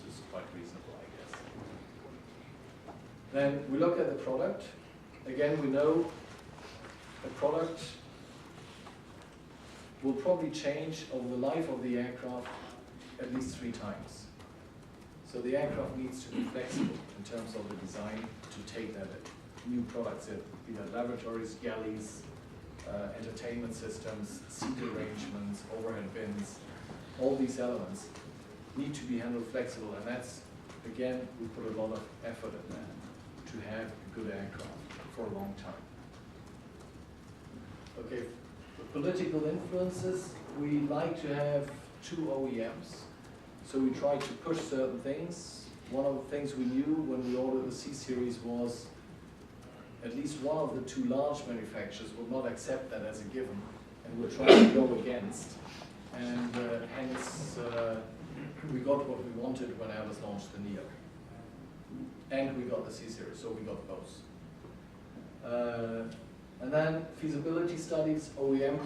is quite reasonable, I guess. Then we look at the product. Again, we know the product will probably change over the life of the aircraft at least 3 times. So the aircraft needs to be flexible in terms of the design to take that new products in, be that lavatories, galleys, entertainment systems, seat arrangements, overhead bins. All these elements need to be handled flexible, and that's, again, we put a lot of effort in that to have a good aircraft for a long time. Okay, for political influences, we like to have 2 OEMs. So we try to push certain things. One of the things we knew when we ordered the C-Series was at least one of the 2 large manufacturers would not accept that as a given, and we're trying to go against. And hence, we got what we wanted when Airbus launched the Neo. And we got the C-Series, so we got both. And then feasibility studies, OEM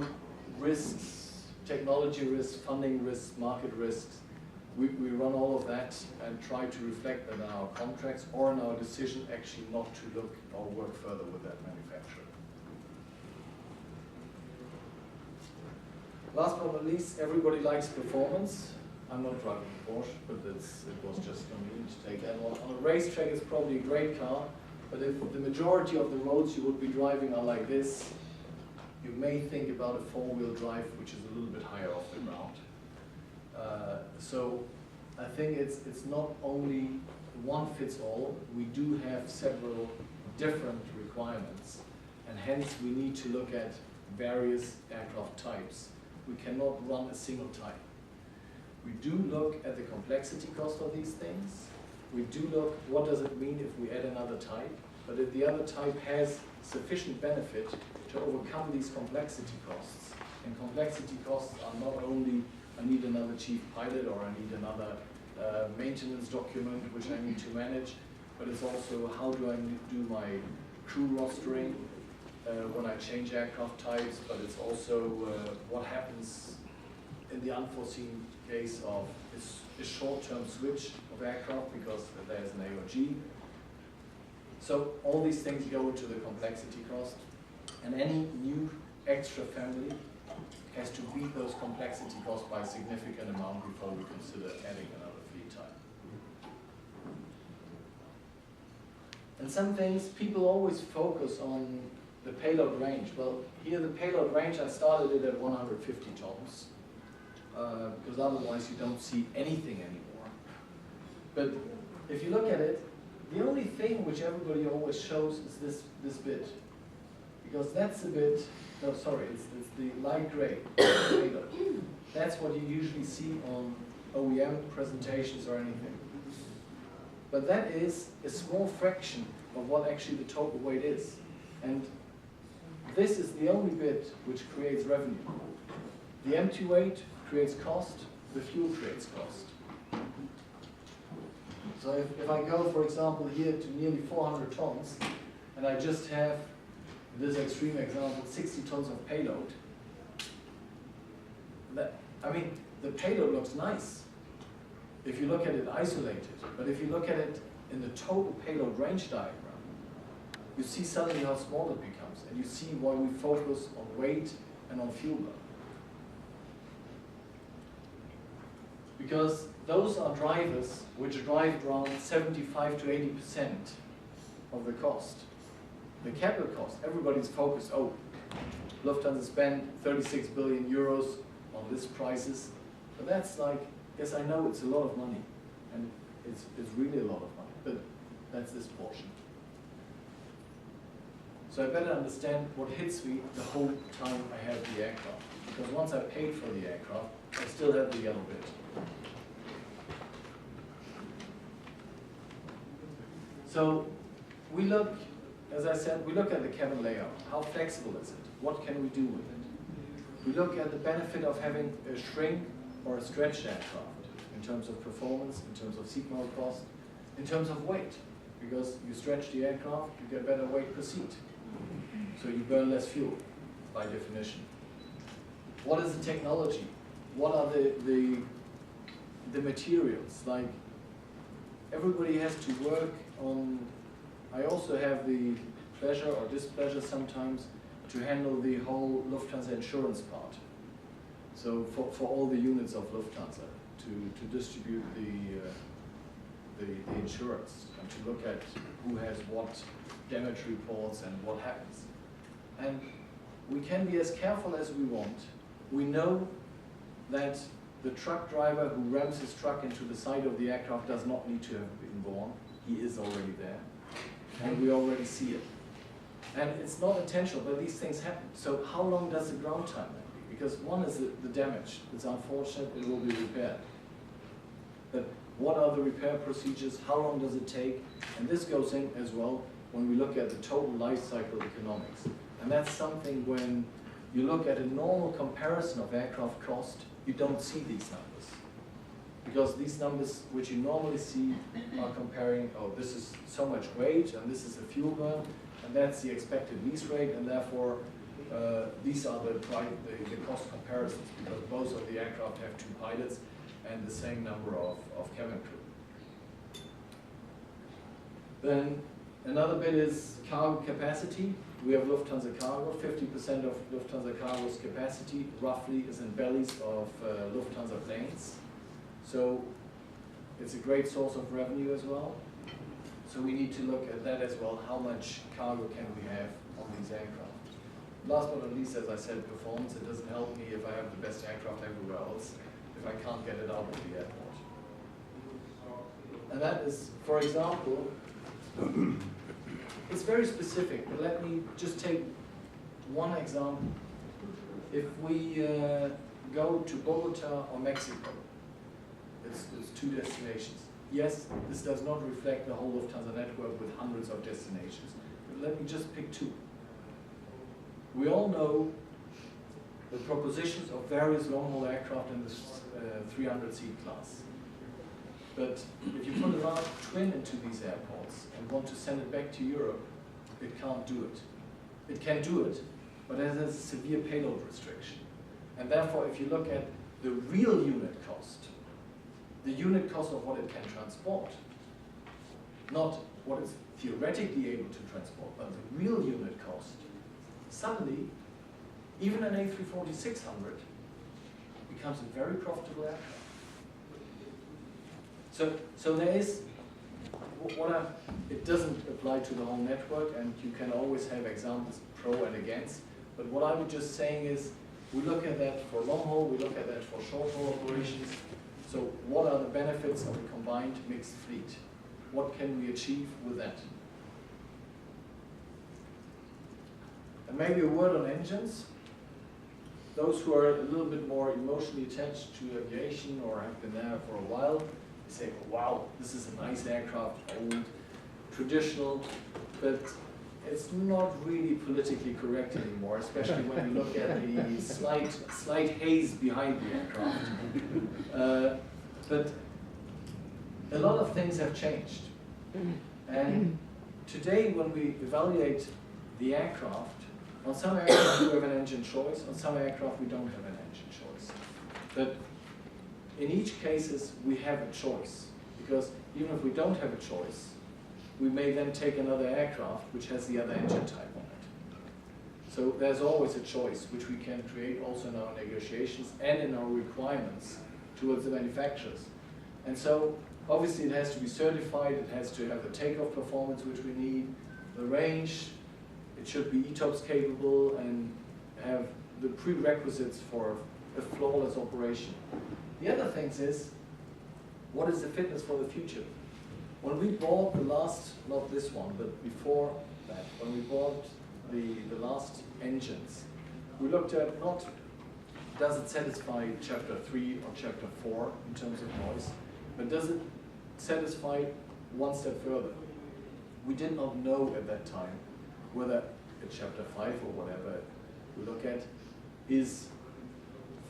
risks, technology risks, funding risks, market risks. We run all of that and try to reflect that in our contracts or in our decision actually not to look or work further with that manufacturer. Last but not least, everybody likes performance. I'm not driving a Porsche, but it was just convenient to take that one. On a racetrack, it's probably a great car, but if the majority of the roads you would be driving are like this, you may think about a 4-wheel drive, which is a little bit higher off the ground. So I think it's not only one fits all. We do have several different requirements, and hence we need to look at various aircraft types. We cannot run a single type. We do look at the complexity cost of these things. We do look what does it mean if we add another type, but if the other type has sufficient benefit to overcome these complexity costs. And complexity costs are not only I need another chief pilot or I need another maintenance document which I need to manage, but it's also how do I do my crew rostering when I change aircraft types, but it's also what happens in the unforeseen case of a short-term switch of aircraft because there's an AOG. So all these things go into the complexity cost, and any new extra family has to beat those complexity costs by a significant amount before we consider adding another fleet type. And some things, people always focus on the payload range. Well, here the payload range, I started it at 150 tons, because otherwise you don't see anything anymore. But if you look at it, the only thing which everybody always shows is this bit. Because that's the bit, no sorry, it's the light gray payload. That's what you usually see on OEM presentations or anything. But that is a small fraction of what actually the total weight is. And this is the only bit which creates revenue. The empty weight creates cost, the fuel creates cost. So if I go, for example, here to nearly 400 tons, and I just have, in this extreme example, 60 tons of payload, I mean, the payload looks nice if you look at it isolated, but if you look at it in the total payload range diagram, you see suddenly how small it becomes, and you see why we focus on weight and on fuel burn. Because those are drivers which drive around 75 to 80% of the cost. The capital cost, everybody's focused, oh, Lufthansa spent 36 billion euros on list prices, but that's like, yes, I know it's a lot of money, and it's really a lot of money, but that's this portion. So I better understand what hits me the whole time I have the aircraft, because once I paid for the aircraft, I still have the yellow bit. So we look, as I said, we look at the cabin layout. How flexible is it? What can we do with it? We look at the benefit of having a shrink or a stretched aircraft in terms of performance, in terms of seat mile cost, in terms of weight. Because you stretch the aircraft, you get better weight per seat. So you burn less fuel, by definition. What is the technology? What are the materials? Like, everybody has to work on. I also have the pleasure or displeasure sometimes to handle the whole Lufthansa insurance part. So for all the units of Lufthansa, to distribute the insurance and to look at who has what damage reports and what happens. And we can be as careful as we want. We know that the truck driver who rams his truck into the side of the aircraft does not need to have been born. He is already there. And we already see it. And it's not intentional, but these things happen. So how long does the ground time then be? Because one is the damage. It's unfortunate, it will be repaired. But what are the repair procedures? How long does it take? And this goes in as well when we look at the total life cycle economics. And that's something when you look at a normal comparison of aircraft cost, you don't see these numbers. Because these numbers which you normally see are comparing, oh, this is so much weight, and this is a fuel burn, and that's the expected lease rate, and therefore these are the cost comparisons, because both of the aircraft have 2 pilots and the same number of cabin crew. Then another bit is cargo capacity. We have Lufthansa Cargo. 50% of Lufthansa Cargo's capacity roughly is in bellies of Lufthansa planes. So it's a great source of revenue as well. So we need to look at that as well. How much cargo can we have on these aircraft? Last but not least, as I said, performance. It doesn't help me if I have the best aircraft everywhere else, if I can't get it out of the airport. And that is, for example, it's very specific, but let me just take one example. If we go to Bogota or Mexico, it's 2 destinations. Yes, this does not reflect the whole Lufthansa network with hundreds of destinations, but let me just pick 2. We all know the propositions of various long-haul aircraft in this 300-seat class. But if you put a large twin into these airports and want to send it back to Europe, it can't do it. It can do it, but it has a severe payload restriction. And therefore, if you look at the real unit cost, the unit cost of what it can transport, not what it's theoretically able to transport, but the real unit cost, suddenly, even an A340-600 becomes a very profitable aircraft. So there is, it doesn't apply to the whole network, and you can always have examples pro and against, but what I was just saying is, we look at that for long haul, we look at that for short haul operations. So what are the benefits of a combined mixed fleet? What can we achieve with that? And maybe a word on engines. Those who are a little bit more emotionally attached to aviation or have been there for a while, they say, wow, this is a nice aircraft, old, traditional, but it's not really politically correct anymore, especially when you look at the slight haze behind the aircraft. But a lot of things have changed. And today when we evaluate the aircraft, on some aircraft we have an engine choice, on some aircraft we don't have an engine choice. But in each case we have a choice, because even if we don't have a choice, we may then take another aircraft which has the other engine type on it. So there's always a choice which we can create also in our negotiations and in our requirements towards the manufacturers. And so obviously it has to be certified, it has to have the takeoff performance which we need, the range, it should be ETOPS capable and have the prerequisites for a flawless operation. The other things is, what is the fitness for the future? When we bought the last, not this one, but before that, when we bought the last engines, we looked at not does it satisfy chapter 3 or chapter 4 in terms of noise, but does it satisfy one step further? We did not know at that time whether a chapter 5 or whatever we look at is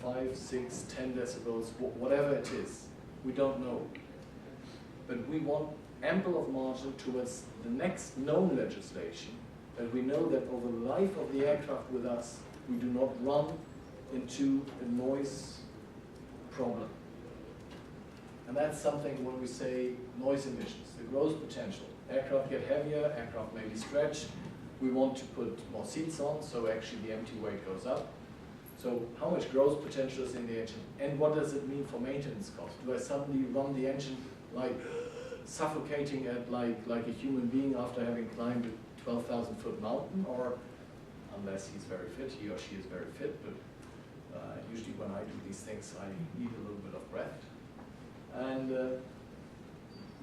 5, 6, 10 decibels, whatever it is. We don't know. But we want ample of margin towards the next known legislation, that we know that over the life of the aircraft with us, we do not run into a noise problem. And that's something when we say noise emissions, the growth potential. Aircraft get heavier, aircraft may be stretched. We want to put more seats on, so actually the empty weight goes up. So how much growth potential is in the engine? And what does it mean for maintenance cost? Do I suddenly run the engine like suffocating at like a human being after having climbed a 12,000-foot mountain? Or, unless he's very fit, he or she is very fit, but usually when I do these things, I need a little bit of breath. And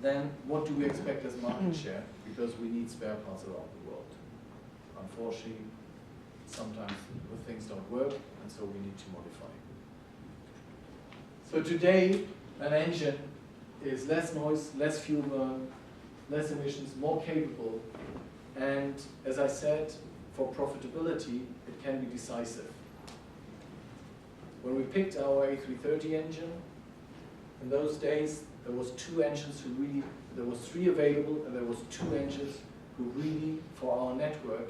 then what do we expect as market share? Because we need spare parts around the world. Unfortunately, sometimes the things don't work, and so we need to modify. So today, an engine is less noise, less fuel burn, less emissions, more capable, and as I said, for profitability, it can be decisive. When we picked our A330 engine, in those days, there was two engines who really, there was three available, and there was two engines who really, for our network,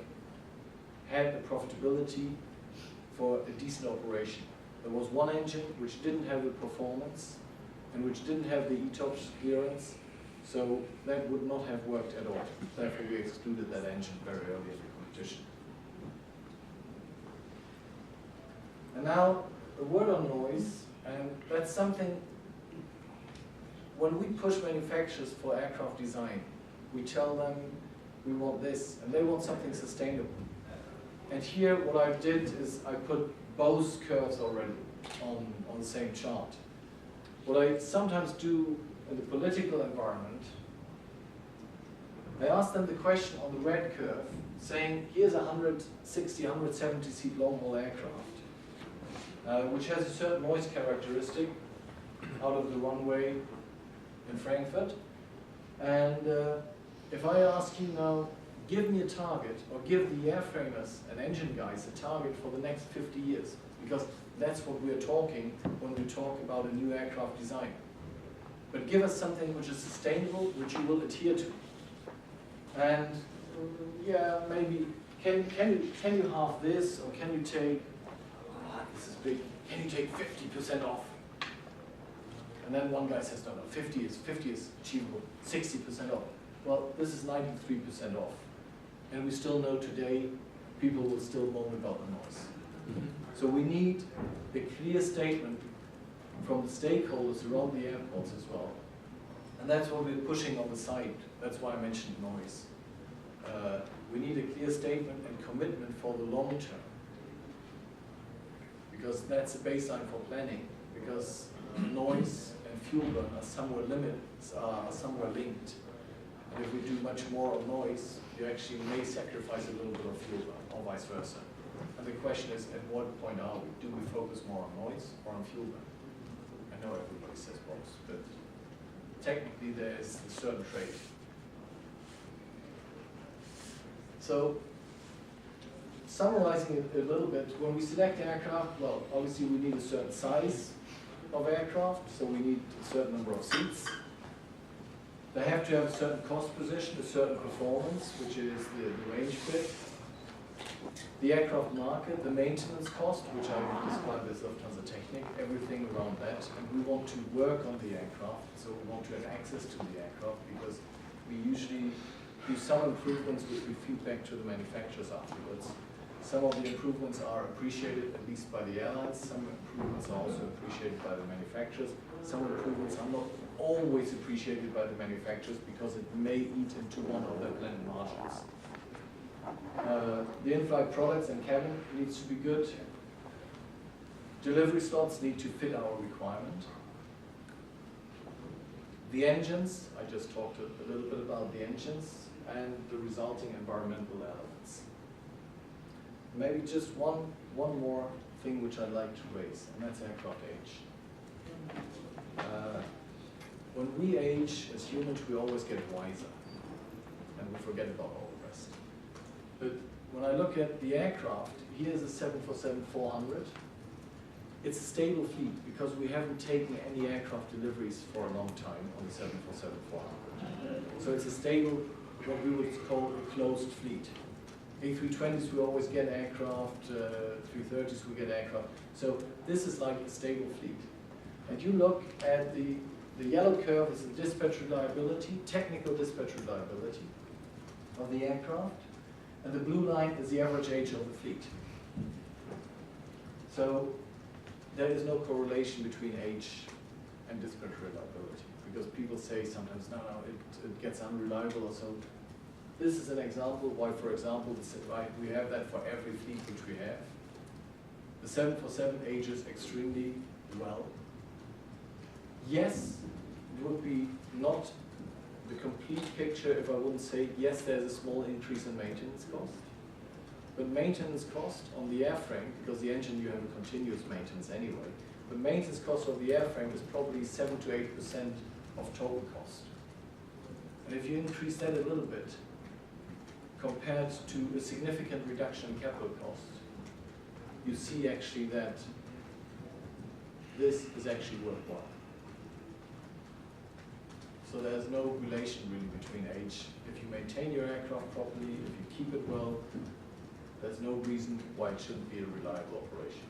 had the profitability for a decent operation. There was one engine which didn't have the performance, and which didn't have the ETOPS clearance, so that would not have worked at all. Therefore, we excluded that engine very early in the competition. And now, a word on noise, and that's something, when we push manufacturers for aircraft design, we tell them we want this, and they want something sustainable. And here, what I did is I put both curves already on the same chart. What I sometimes do in the political environment, I ask them the question on the red curve, saying, here's a 160, 170 seat long-haul aircraft, which has a certain noise characteristic out of the runway in Frankfurt. And if I ask you now, give me a target, or give the airframers and engine guys a target for the next 50 years, because that's what we're talking when we talk about a new aircraft design. But give us something which is sustainable, which you will adhere to. And yeah, maybe, can you halve this, or can you take, this is big, can you take 50% off? And then one guy says, no, 50 is achievable, 60% off. Well, this is 93% off. And we still know today, people will still moan about the noise. So we need a clear statement from the stakeholders around the airports as well. And that's what we're pushing on the site. That's why I mentioned noise. We need a clear statement and commitment for the long term. Because that's a baseline for planning. Because noise and fuel burn are somewhere limited, are somewhere linked. And if we do much more on noise, you actually may sacrifice a little bit of fuel burn, or vice versa. And the question is, at what point are we? Do we focus more on noise or on fuel burn? I know everybody says both, but technically there is a certain trade. So, summarizing it a little bit, when we select aircraft, well, obviously we need a certain size of aircraft, so we need a certain number of seats. They have to have a certain cost position, a certain performance, which is the range fit. The aircraft market, the maintenance cost, which I described as Lufthansa Technik, everything around that. And we want to work on the aircraft, so we want to have access to the aircraft, because we usually do some improvements which we feed back to the manufacturers afterwards. Some of the improvements are appreciated, at least by the airlines. Some improvements are also appreciated by the manufacturers. Some improvements are not always appreciated by the manufacturers because it may eat into one of their planned margins. The in-flight products and cabin needs to be good. Delivery slots need to fit our requirement. The engines, I just talked a little bit about the engines and the resulting environmental elements. Maybe just one more thing which I'd like to raise, and that's aircraft age. When we age as humans, we always get wiser, and we forget about all the rest. But when I look at the aircraft, here's a 747-400. It's a stable fleet because we haven't taken any aircraft deliveries for a long time on the 747-400. So it's a stable, what we would call a closed fleet. A320s, we always get aircraft, 330s, we get aircraft. So this is like a stable fleet. And you look at the the yellow curve is the dispatch reliability, technical dispatch reliability of the aircraft, and the blue line is the average age of the fleet. So there is no correlation between age and dispatch reliability, because people say sometimes, no, it gets unreliable or so. This is an example why, for example, we have that for every fleet which we have. The 747 ages extremely well. Yes, it would be not the complete picture if I wouldn't say, yes, there's a small increase in maintenance cost. But maintenance cost on the airframe, because the engine you have a continuous maintenance anyway, the maintenance cost of the airframe is probably 7 to 8% of total cost. And if you increase that a little bit, compared to a significant reduction in capital cost, you see actually that this is actually worthwhile. So there's no relation really between age. If you maintain your aircraft properly, if you keep it well, there's no reason why it shouldn't be a reliable operation.